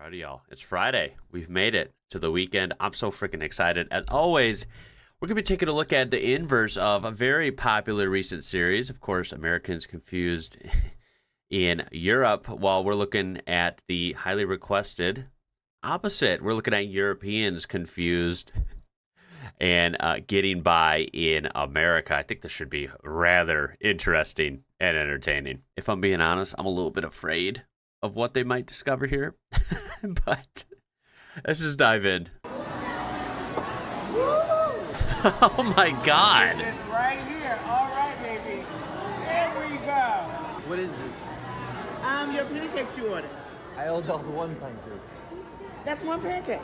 Alrighty, y'all. It's Friday. We've made it to the weekend. I'm so freaking excited. As always, we're going to be taking a look at the inverse of a very popular recent series. Of course, Americans Confused in Europe, while we're looking at the highly requested opposite. We're looking at Europeans Confused and getting by in America. I think this should be rather interesting and entertaining. If I'm being honest, I'm a little bit afraid of what they might discover here. But let's just dive in. Oh my God. It's right here. All right, baby. There we go. What is this? Your pancakes you ordered. I ordered one pancake. That's one pancake.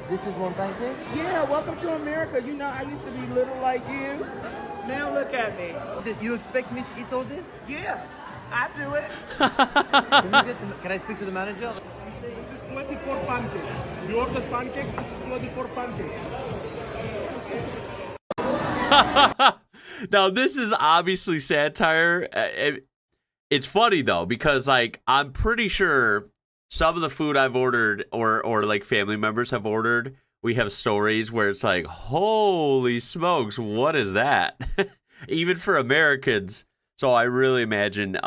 This is one pancake? Yeah, welcome to America. You know, I used to be little like you. Now look at me. Did you expect me to eat all this? Yeah, I do it. Can I speak to the manager? This is 24 pancakes. You ordered pancakes, this is 24 pancakes. Now, this is obviously satire. It's funny, though, because, like, I'm pretty sure some of the food I've ordered or like, family members have ordered, we have stories where it's like, holy smokes, what is that? Even for Americans. So I really imagine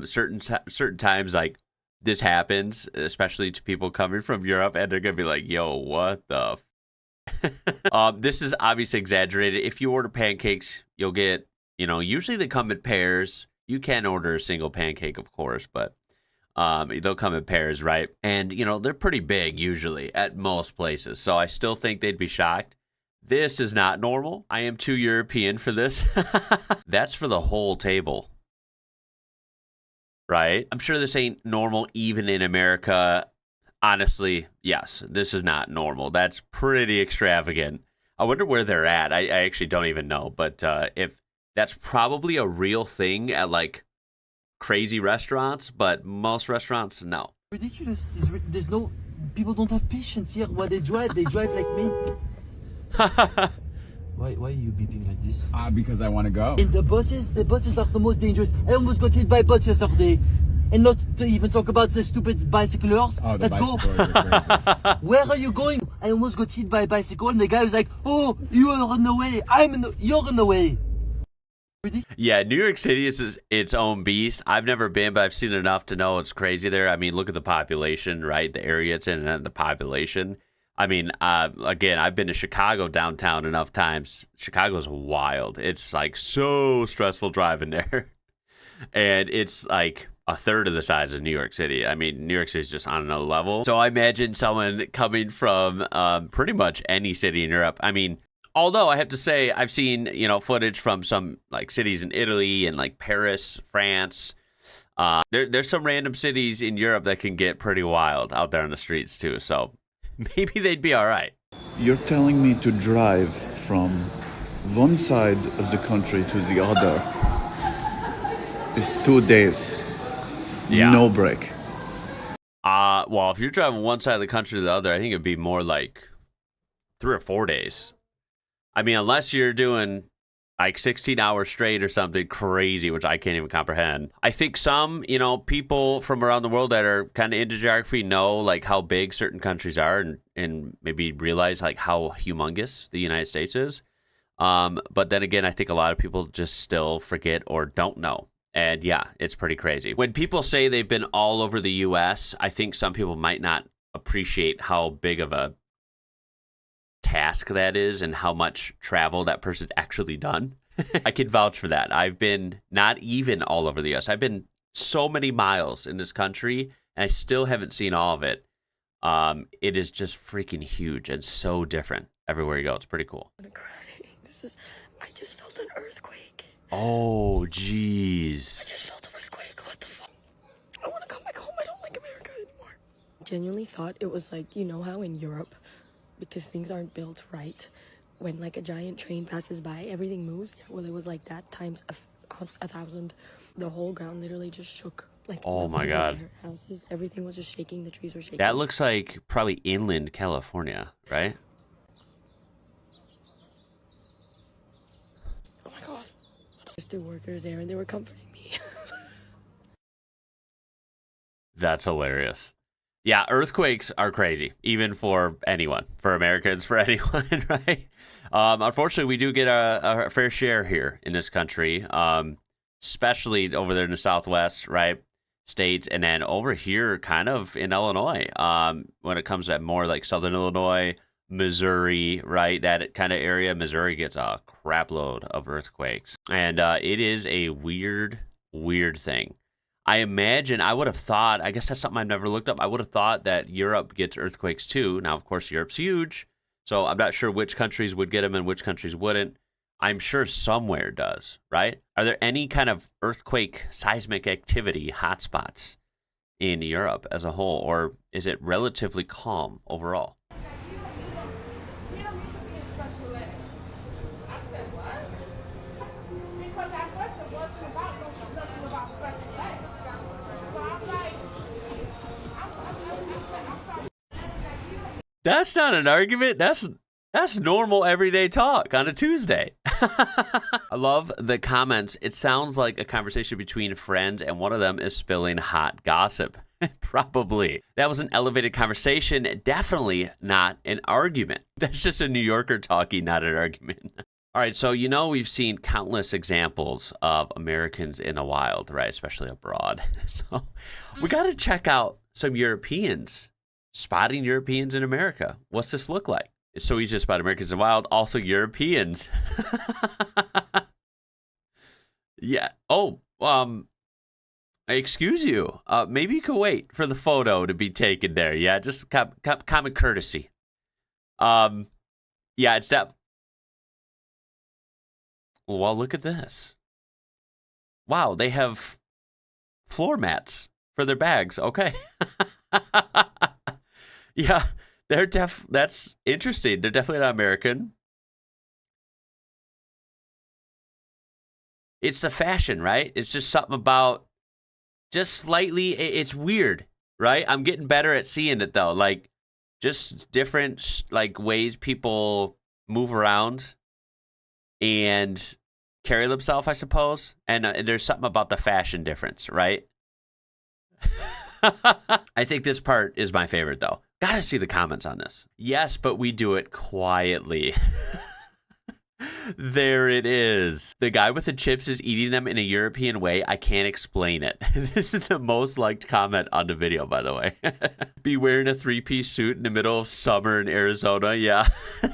certain times, like, this happens, especially to people coming from Europe, and they're going to be like, yo, what the this is obviously exaggerated. If you order pancakes, you'll get, usually they come in pairs. You can order a single pancake, of course, but they'll come in pairs, right? And, they're pretty big usually at most places. So I still think they'd be shocked. This is not normal. I am too European for this. That's for the whole table, right? I'm sure this ain't normal even in America. Honestly, yes, this is not normal. That's pretty extravagant. I wonder where they're at. I actually don't even know. But if that's probably a real thing at, like, crazy restaurants, but most restaurants, no. Ridiculous. There's no... People don't have patience here. When they drive like me. Why are you beeping like this? Because I want to go. And the buses are the most dangerous. I almost got hit by a bus yesterday. And not to even talk about the stupid bicyclers The that go. bicyclers are Where are you going? I almost got hit by a bicycle, and the guy was like, "Oh, you are in the way. You're in the way." Yeah, New York City is its own beast. I've never been, but I've seen enough to know it's crazy there. I mean, look at the population, right? The area it's in and the population. I mean, again, I've been to Chicago downtown enough times. Chicago's wild. It's, like, so stressful driving there. And it's, like, a third of the size of New York City. I mean, New York City is just on another level. So I imagine someone coming from pretty much any city in Europe. I mean, although I have to say I've seen, footage from some, like, cities in Italy and, like, Paris, France. There's some random cities in Europe that can get pretty wild out there on the streets too. So maybe they'd be all right. You're telling me to drive from one side of the country to the other. It's 2 days. Yeah. No break. Well, if you're driving one side of the country to the other, I think it'd be more like 3 or 4 days. I mean, unless you're doing like 16 hours straight or something crazy, which I can't even comprehend. I think some, people from around the world that are kind of into geography know, like, how big certain countries are and maybe realize, like, how humongous the United States is. But then again, I think a lot of people just still forget or don't know. And yeah, it's pretty crazy. When people say they've been all over the U.S., I think some people might not appreciate how big of a task that is and how much travel that person's actually done. I can vouch for that. I've been not even all over the U.S. I've been so many miles in this country, and I still haven't seen all of it. It is just freaking huge and so different everywhere you go. It's pretty cool. I'm gonna cry. I just felt an earthquake. Oh, jeez. I just felt an earthquake. What the fuck? I want to come back home. I don't like America anymore. Genuinely thought it was like, how in Europe, because things aren't built right, when, like, a giant train passes by, everything moves. Yeah, well, it was like that times a 1,000. The whole ground literally just shook. Like, oh my God. Houses, everything was just shaking. The trees were shaking. That looks like probably inland California, right? Oh my God. There's 2 workers there, and they were comforting me. That's hilarious. Yeah, earthquakes are crazy, even for anyone, for Americans, for anyone, right? Unfortunately, we do get a fair share here in this country, especially over there in the Southwest, right? States, and then over here, kind of in Illinois, when it comes to more like Southern Illinois, Missouri, right? That kind of area. Missouri gets a crap load of earthquakes. And it is a weird, weird thing. I imagine, I would have thought, I guess that's something I've never looked up. I would have thought that Europe gets earthquakes too. Now, of course, Europe's huge. So I'm not sure which countries would get them and which countries wouldn't. I'm sure somewhere does, right? Are there any kind of earthquake seismic activity hotspots in Europe as a whole, or is it relatively calm overall? That's not an argument. That's normal everyday talk on a Tuesday. I love the comments. It sounds like a conversation between friends, and one of them is spilling hot gossip. Probably. That was an elevated conversation. Definitely not an argument. That's just a New Yorker talking, not an argument. All right, so we've seen countless examples of Americans in the wild, right? Especially abroad. So we got to check out some Europeans. Spotting Europeans in America. What's this look like? It's so easy to spot Americans in the wild. Also Europeans. Yeah. Oh, excuse you. Maybe you could wait for the photo to be taken there. Yeah, just common courtesy. Yeah, it's that. Well, look at this. Wow, they have floor mats for their bags. Okay. Yeah, that's interesting. They're definitely not American. It's the fashion, right? It's just something about just slightly, it's weird, right? I'm getting better at seeing it though. Like just different like ways people move around and carry themselves, I suppose. And there's something about the fashion difference, right? I think this part is my favorite though. Gotta see the comments on this. Yes, but we do it quietly. There it is. The guy with the chips is eating them in a European way. I can't explain it. This is the most liked comment on the video, by the way. Be wearing a 3-piece suit in the middle of summer in Arizona. Yeah,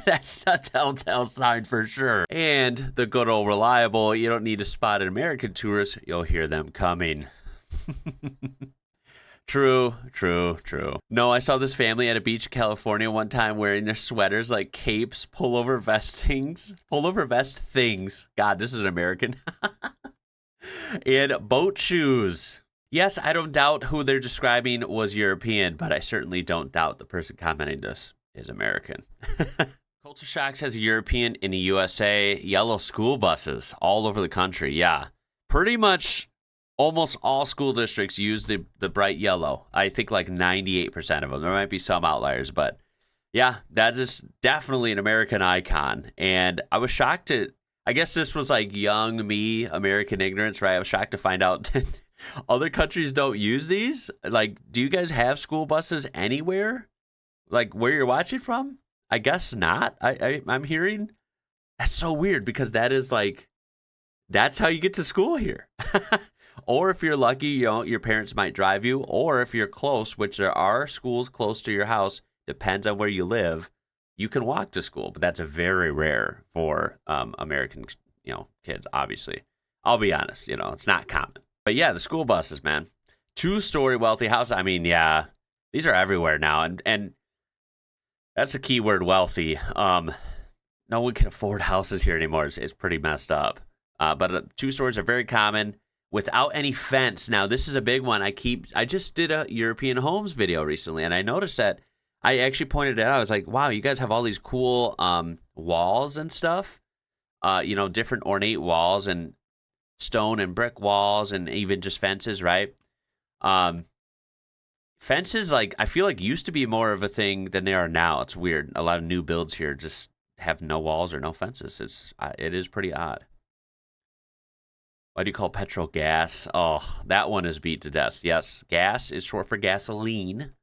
that's a telltale sign for sure. And the good old reliable, you don't need to spot an American tourist. You'll hear them coming. True. No, I saw this family at a beach in California one time wearing their sweaters like capes, pullover vest things. God, this is an American. And boat shoes. Yes, I don't doubt who they're describing was European, but I certainly don't doubt the person commenting this is American. Culture Shocks has a European in the USA. Yellow school buses all over the country. Yeah, pretty much. Almost all school districts use the bright yellow. I think like 98% of them. There might be some outliers, but yeah, that is definitely an American icon. And I was shocked I guess this was like young me, American ignorance, right? I was shocked to find out that other countries don't use these. Like, do you guys have school buses anywhere? Like where you're watching from? I guess not. I'm hearing. That's so weird because that is like, that's how you get to school here. Or if you're lucky, your parents might drive you. Or if you're close, which there are schools close to your house, depends on where you live, you can walk to school. But that's very rare for American, kids, obviously. I'll be honest, it's not common. But yeah, the school buses, man. 2-story wealthy house. I mean, yeah, these are everywhere now. And that's a key word, wealthy. No one can afford houses here anymore. It's pretty messed up. But 2 stories are very common. Without any fence. Now, this is a big one. I just did a European homes video recently, and I noticed that I actually pointed it out. I was like, wow, you guys have all these cool walls and stuff. Different ornate walls and stone and brick walls and even just fences, right? Fences, like, I feel like used to be more of a thing than they are now. It's weird. A lot of new builds here just have no walls or no fences. It is pretty odd. Why do you call petrol gas? Oh, that one is beat to death. Yes, gas is short for gasoline.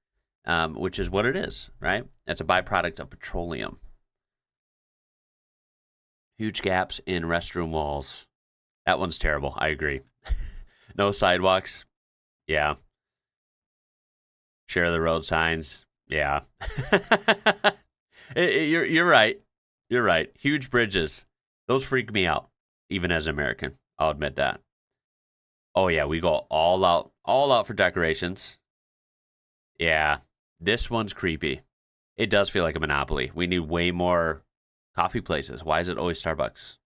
which is what it is, right? It's a byproduct of petroleum. Huge gaps in restroom walls. That one's terrible. I agree. No sidewalks. Yeah. Share the road signs. Yeah. You're right. You're right. Huge bridges. Those freak me out, even as an American. I'll admit that. Oh, yeah. We go all out for decorations. Yeah. This one's creepy. It does feel like a monopoly. We need way more coffee places. Why is it always Starbucks?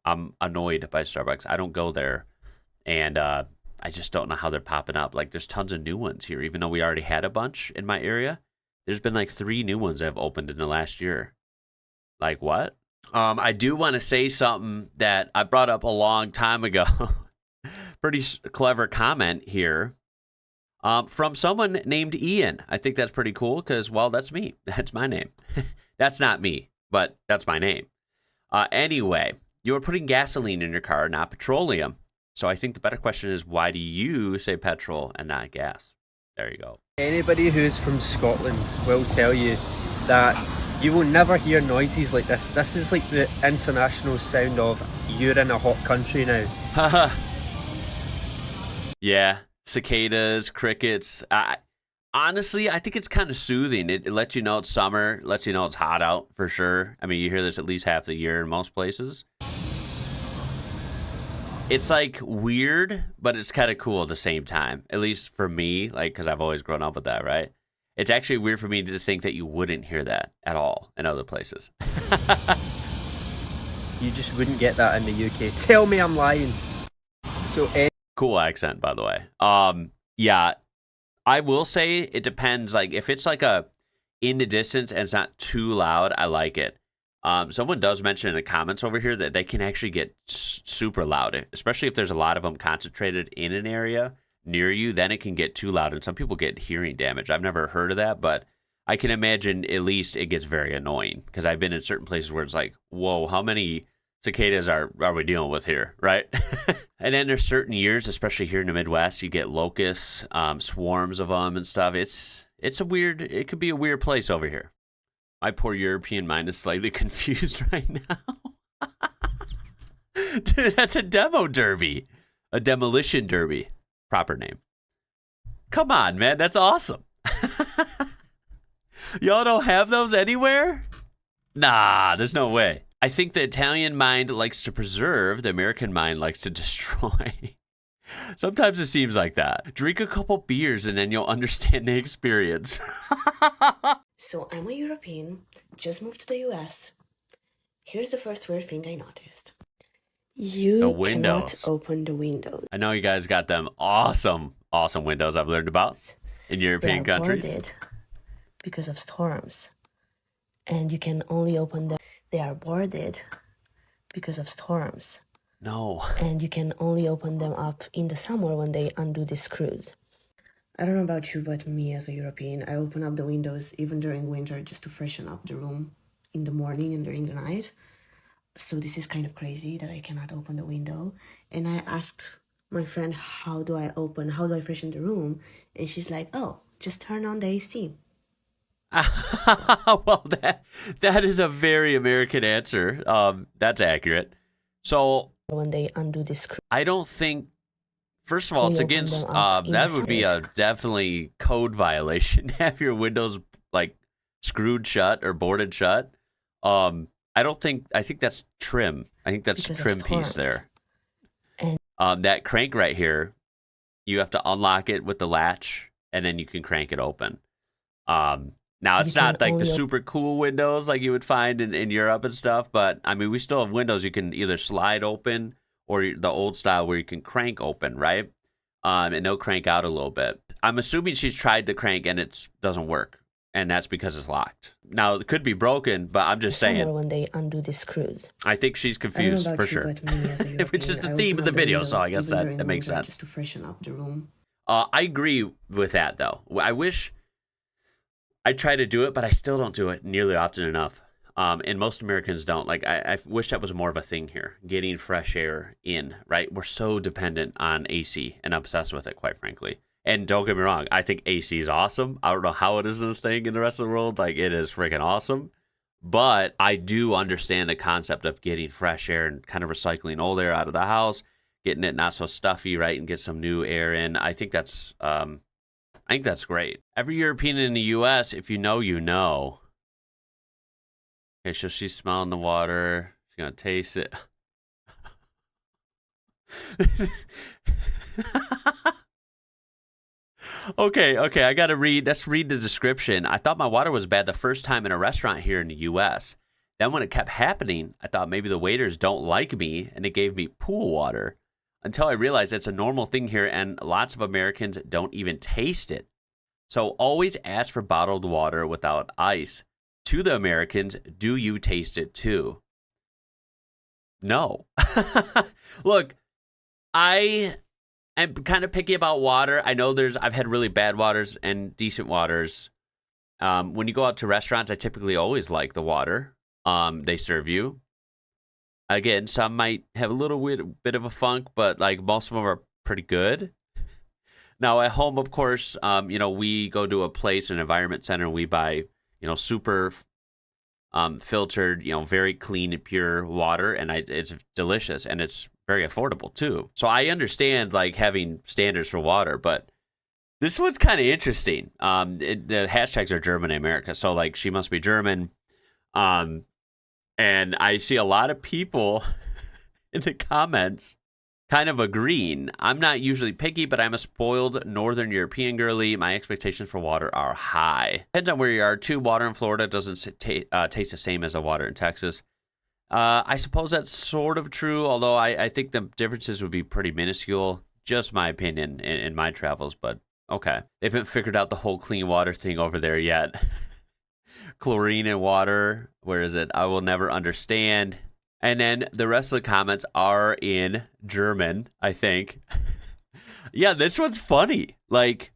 I'm annoyed by Starbucks. I don't go there. And I just don't know how they're popping up. Like, there's tons of new ones here, even though we already had a bunch in my area. There's been like 3 new ones that have opened in the last year. Like, what? I do want to say something that I brought up a long time ago. Pretty clever comment here. From someone named Ian. I think that's pretty cool because, well, that's me. That's my name. That's not me, but that's my name. Anyway, you're putting gasoline in your car, not petroleum. So I think the better question is, why do you say petrol and not gas? There you go. Anybody who's from Scotland will tell you that you will never hear noises like this. This is like the international sound of you're in a hot country now. Yeah, cicadas, crickets. Honestly, I think it's kind of soothing. It lets you know it's summer, lets you know it's hot out for sure. I mean, you hear this at least half the year in most places. It's like weird, but it's kind of cool at the same time. At least for me, like, because I've always grown up with that, right? It's actually weird for me to think that you wouldn't hear that at all in other places. You just wouldn't get that in the UK. Tell me I'm lying. So, cool accent, by the way. Yeah, I will say it depends. Like, if it's like in the distance and it's not too loud, I like it. Someone does mention in the comments over here that they can actually get super loud, especially if there's a lot of them concentrated in an area near you. Then it can get too loud, and some people get hearing damage. I've never heard of that, but I can imagine at least it gets very annoying because I've been in certain places where it's like, whoa, how many cicadas are we dealing with here, right? And then there's certain years, especially here in the Midwest, you get locusts, swarms of them and stuff. It could be a weird place over here. My poor European mind is slightly confused right now. Dude, that's a demo derby. A demolition derby. Proper name. Come on, man. That's awesome. Y'all don't have those anywhere? Nah, there's no way. I think the Italian mind likes to preserve. The American mind likes to destroy. Sometimes it seems like that. Drink a couple beers and then you'll understand the experience. So I'm a European, just moved to the US. Here's the first weird thing I noticed. You cannot open the windows. I know you guys got them awesome windows I've learned about in European countries. They are boarded because of storms. And you can only open them. They are boarded because of storms. No. And you can only open them up in the summer when they undo the screws. I don't know about you, but me as a European, I open up the windows even during winter just to freshen up the room in the morning and during the night. So this is kind of crazy that I cannot open the window. And I asked my friend, how do I freshen the room? And she's like, oh, just turn on the AC. Well, that is a very American answer. That's accurate. So when they undo the screw, I don't think. First of all, it's against. That would be a definitely code violation to have your windows like screwed shut or boarded shut. I think that's trim. I think that's the trim piece there. And that crank right here, you have to unlock it with the latch, and then you can crank it open. Now it's not like the super cool windows like you would find in Europe and stuff, but I mean we still have windows you can either slide open or the old style where you can crank open, right? And they'll crank out a little bit. I'm assuming she's tried to crank and it doesn't work, and that's because it's locked. Now it could be broken, but I'm just saying. When they undo the screws. I think she's confused for sure. Which is the theme of the video, so I guess that makes sense. Just to freshen up the room. I agree with that though. I wish I try to do it, but I still don't do it nearly often enough. And most Americans don't. Like, I wish that was more of a thing here, getting fresh air in, right? We're so dependent on AC and obsessed with it, quite frankly. And don't get me wrong, I think AC is awesome. I don't know how it isn't a thing in the rest of the world. Like, it is freaking awesome. But I do understand the concept of getting fresh air and kind of recycling old air out of the house, getting it not so stuffy, right, and get some new air in. I think that's great. Every European in the U.S., if you know, you know. Okay, so she's smelling the water. She's gonna taste it. Okay, I gotta read. Let's read the description. I thought my water was bad the first time in a restaurant here in the U.S. Then when it kept happening, I thought maybe the waiters don't like me and they gave me pool water. Until I realized it's a normal thing here and lots of Americans don't even taste it. So always ask for bottled water without ice. To the Americans, do you taste it too? No. Look, I'm kind of picky about water. I know I've had really bad waters and decent waters. When you go out to restaurants, I typically always like the water they serve you. Again, some might have a little bit of a funk, but like most of them are pretty good. Now at home, of course, we go to a place, an environment center, and we buy, super filtered, very clean and pure water, and it's delicious, and it's very affordable too. So I understand like having standards for water, but this one's kind of interesting. The hashtags are German in America, so like she must be German. And I see a lot of people in the comments kind of agreeing. I'm not usually picky, but I'm a spoiled Northern European girly. My expectations for water are high. Depends on where you are, too. Water in Florida doesn't taste the same as the water in Texas. I suppose that's sort of true, although I think the differences would be pretty minuscule. Just my opinion in my travels, but okay. They haven't figured out the whole clean water thing over there yet. Chlorine in water, where is it? I will never understand. And then the rest of the comments are in German, I think. Yeah, this one's funny. Like,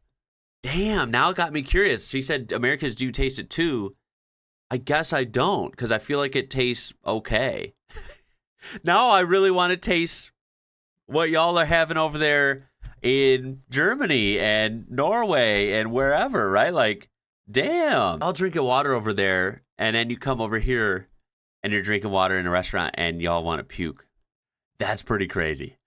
damn, now it got me curious. She said Americans do taste it too. I guess I don't, because I feel like it tastes okay. Now I really want to taste what y'all are having over there in Germany and Norway and wherever, right? Like, damn, I'll drink water over there, and then you come over here and you're drinking water in a restaurant and y'all want to puke. That's pretty crazy.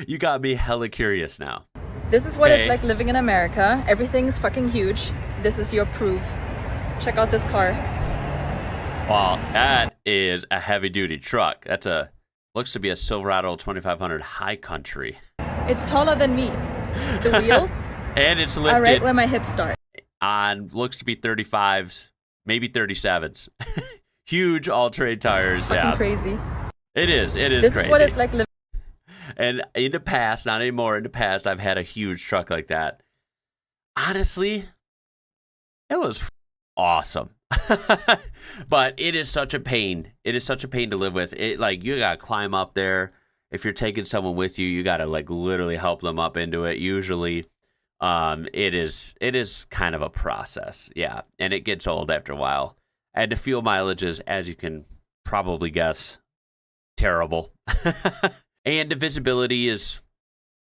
You got me hella curious now. This is what it's like living in America. Everything's fucking huge. This is your proof. Check out this car. Wow, that is a heavy-duty truck. Looks to be a Silverado 2500 High Country. It's taller than me. The wheels and it's lifted are right where my hips start. On looks to be 35s, maybe 37s. Huge all-terrain tires. It's fucking crazy. It is crazy. This is what it's like living. And in the past, not anymore, in the past, I've had a huge truck like that. Honestly, it was awesome. But it is such a pain. It is such a pain to live with. It like you gotta climb up there. If you're taking someone with you, you gotta like literally help them up into it. Usually, it is kind of a process, yeah, and it gets old after a while. And the fuel mileage is, as you can probably guess, terrible. And the visibility is,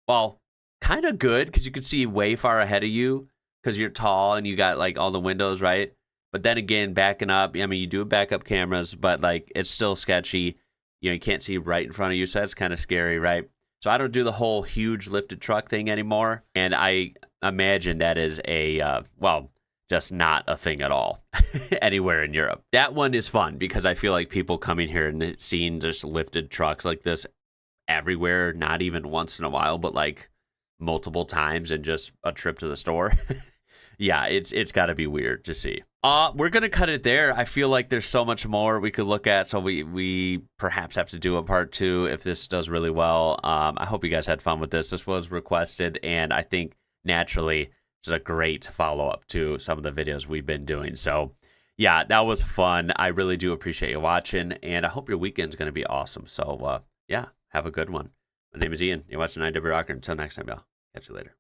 well, kind of good because you can see way far ahead of you because you're tall and you got like all the windows, right? But then again, backing up, I mean, you do have backup cameras, but like it's still sketchy. You can't see right in front of you, so that's kind of scary, right? So I don't do the whole huge lifted truck thing anymore. And I imagine that is just not a thing at all anywhere in Europe. That one is fun because I feel like people coming here and seeing just lifted trucks like this everywhere, not even once in a while, but like multiple times in just a trip to the store. Yeah, it's got to be weird to see. We're going to cut it there. I feel like there's so much more we could look at, so we perhaps have to do a part 2 if this does really well. I hope you guys had fun with this. This was requested, and I think naturally it's a great follow-up to some of the videos we've been doing. So, yeah, that was fun. I really do appreciate you watching, and I hope your weekend's going to be awesome. So, yeah, have a good one. My name is Ian. You're watching IWrocker. Until next time, y'all. Catch you later.